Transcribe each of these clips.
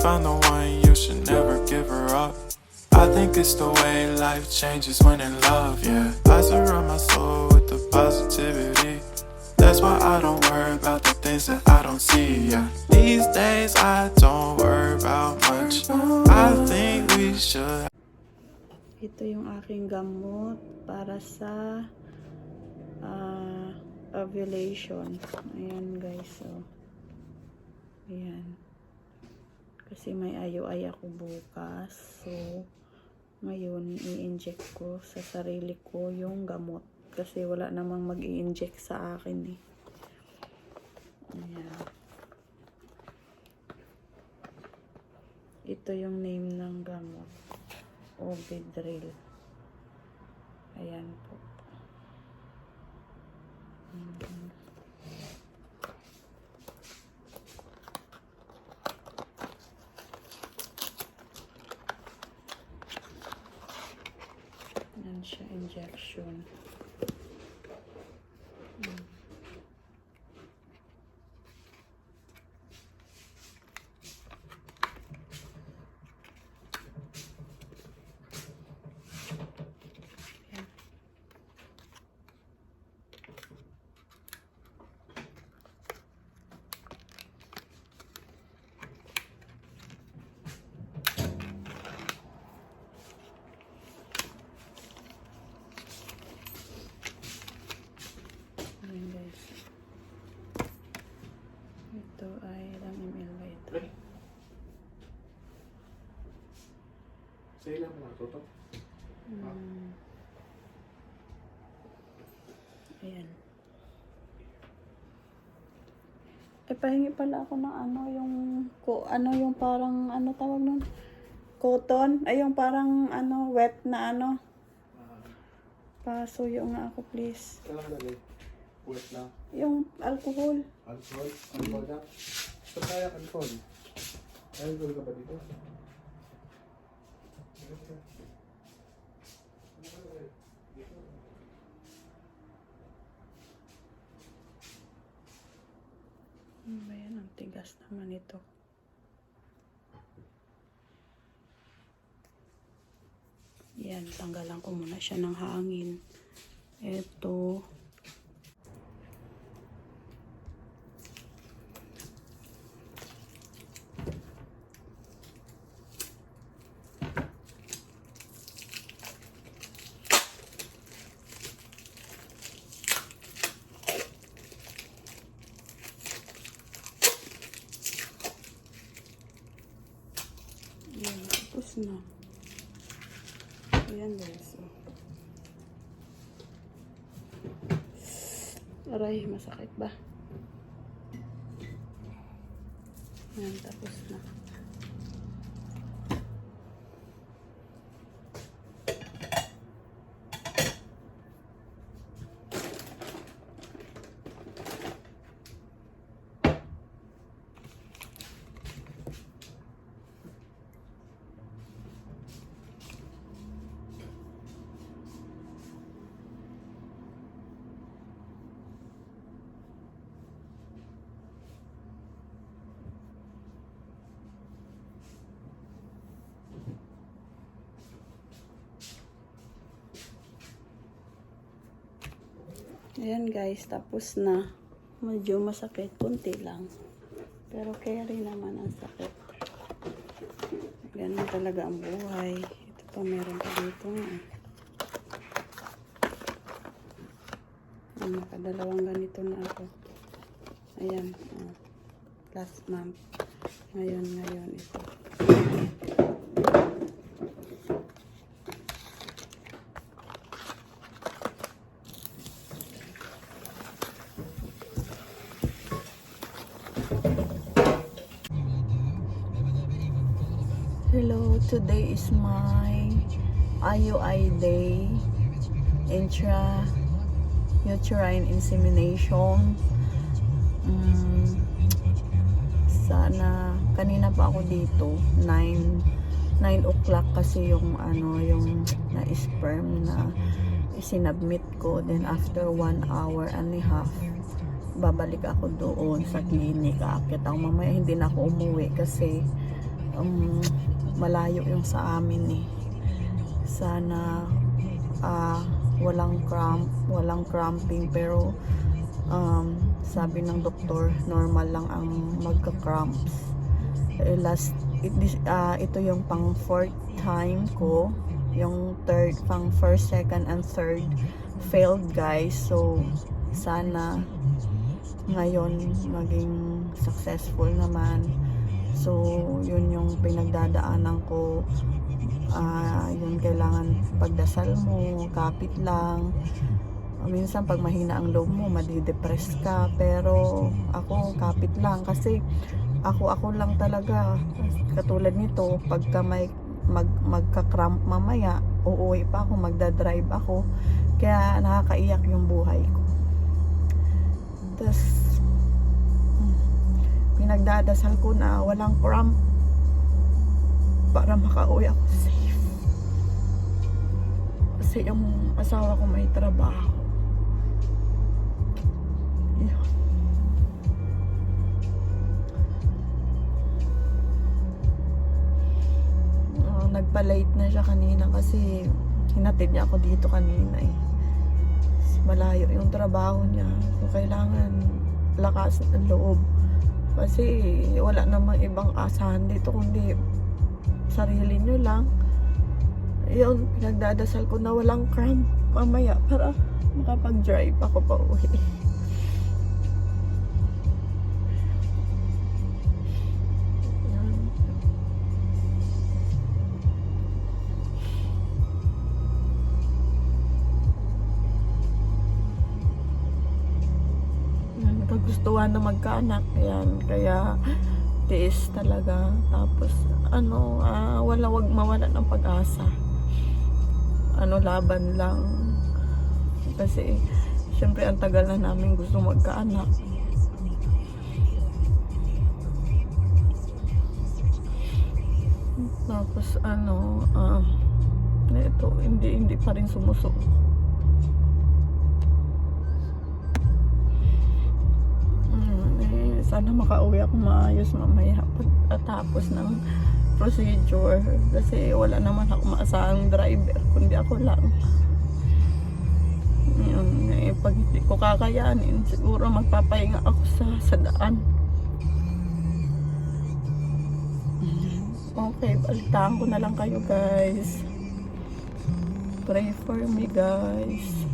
found the one, you should never give her up. I think it's the way life changes when in love, yeah. I surround my soul with the positivity. That's why I don't worry about the things that I don't see, yeah. These days I don't worry about much. I think we should. Ito yung aking gamot para sa ovulation. Ayan guys, so ayan. Kasi may IUI ako bukas, so ngayon i-inject ko sa sarili ko yung gamot kasi wala namang mag-i-inject sa akin eh. Ayan. Ito yung name ng gamot, Ovidrel. Ayan po. Yan siya, injection. Ayan guys. Ito ay ilang ml ba ito? Sa ilang mga toto? Ayan. Pahingi pala ako ng ano yung parang ano tawag nun? Cotton? Ay yung parang ano wet na ano. Pasuyo nga ako please. Kailangan lagay? Wet na. Yung alcohol. Alcohol? Alcohol na? Saan kaya alcohol? Alcohol ka ba dito? Ano ba yan? Ang tigas naman ito. Yan, tanggalan ko muna siya ng hangin. Ito. Yan, tapos na. Ayan guys. Aray, masakit ba? Ayan, tapos na. Ayan guys, tapos na. Medyo masakit, kunti lang. Pero carry naman ang sakit. Ganun talaga ang buhay. Ito pa, meron pa dito nga. Nakadalawang ganito na ako. Ayan. Last month. Ngayon ito. Hello, today is my IUI day, intrauterine insemination. Sana kanina pa ako dito, 9 o'clock kasi yung na-sperm na isinubmit ko. Then after 1 hour and a half, babalik ako doon sa clinic. Aakit ako mamaya, hindi na ako umuwi kasi malayo yung sa amin eh. Sana walang cramping, pero sabi ng doktor normal lang ang magka-cramps. Ito yung pang fourth time ko, yung first, second and third failed guys. So sana ngayon maging successful naman. So yun yung pinagdadaanan ko. Yun, kailangan pagdasal mo, kapit lang. Minsan pag mahina ang loob mo, madidepress ka, pero ako kapit lang kasi ako lang talaga. Katulad nito, pagka magka-cramp mamaya, uuwi pa ako, magdadrive ako, kaya nakakaiyak yung buhay ko. Tapos pinagdadasal ko na walang cramp para makauwi ako safe. Kasi yung asawa ko may trabaho. Yun. Nagpa-late na siya kanina kasi hinatid niya ako dito kanina eh. Malayo yung trabaho niya. So kailangan lakas ng loob. Kasi wala namang ibang asahan dito kundi sarili nyo lang. Yun, pinagdadasal ko na walang cramp mamaya para makapag-drive ako pa uwi. Kagustuhan na magkaanak yan, kaya tiis talaga. Tapos wag mawala ng pag-asa. Laban lang kasi syempre ang tagal na namin gusto magkaanak. Tapos ito hindi pa rin sumusok. Sana makauwi ako maayos mamaya pagkatapos ng procedure, kasi wala naman ako maasahang driver kundi ako lang. Yun, pag hindi ko kakayanin, siguro magpapahinga ako sa daan. Okay, balitaan ko na lang kayo guys. Pray for me guys.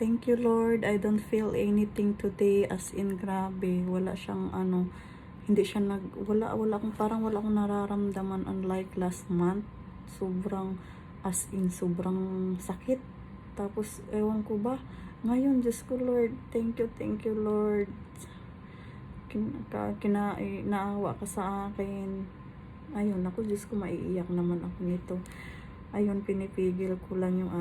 Thank you Lord, I don't feel anything today, as in grabe, wala siyang hindi siya wala akong nararamdaman, unlike last month. Sobrang sobrang sakit. Tapos ewan ko ba, ngayon Diyos ko Lord, thank you Lord. Naawa ka sa akin. Ayun, ako Diyos ko, maiiyak naman ako nito. Ayun, pinipigil ko lang yung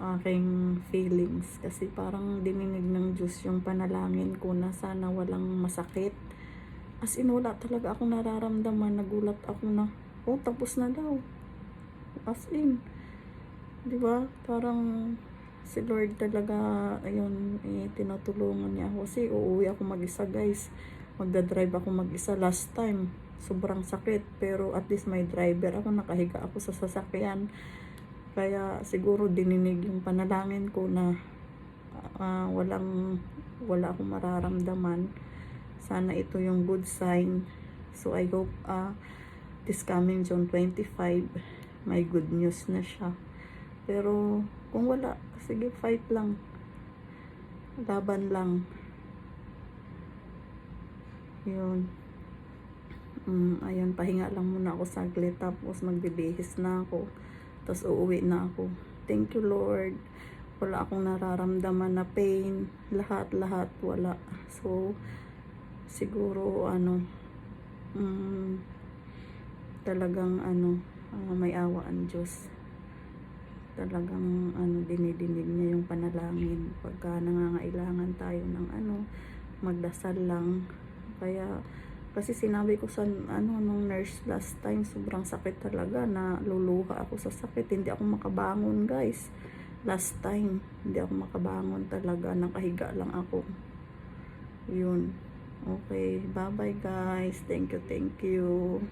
aking feelings, kasi parang dininig ng Diyos yung panalangin ko na sana walang masakit. As in, wala talaga akong nararamdaman. Nagulat ako na tapos na daw. As in, di ba? Parang si Lord talaga, ayun, tinutulungan niya ako. Kasi uuwi ako mag-isa guys, magdadrive ako mag-isa. Last time sobrang sakit, pero at least may driver ako, nakahiga ako sa sasakyan. Kaya siguro dininig yung panalangin ko na wala akong mararamdaman. Sana ito yung good sign. So I hope this coming June 25 may good news na siya. Pero kung wala, sige, fight lang. Laban lang. Yun. Ayun, pahinga lang muna ako saglit, tapos magbibihis na ako. Tapos uuwi na ako. Thank you Lord. Wala akong nararamdaman na pain. Lahat wala. So, siguro talagang may awa ang Diyos. Talagang dinidinig niya yung panalangin. Pagka nangangailangan tayo ng magdasal lang. Kaya kasi sinabi ko sa nung nurse last time, sobrang sakit talaga, na luluha ako sa sakit. Hindi ako makabangon guys. Last time, hindi ako makabangon talaga. Nakahiga lang ako. Yun. Okay. Bye-bye guys. Thank you. Thank you.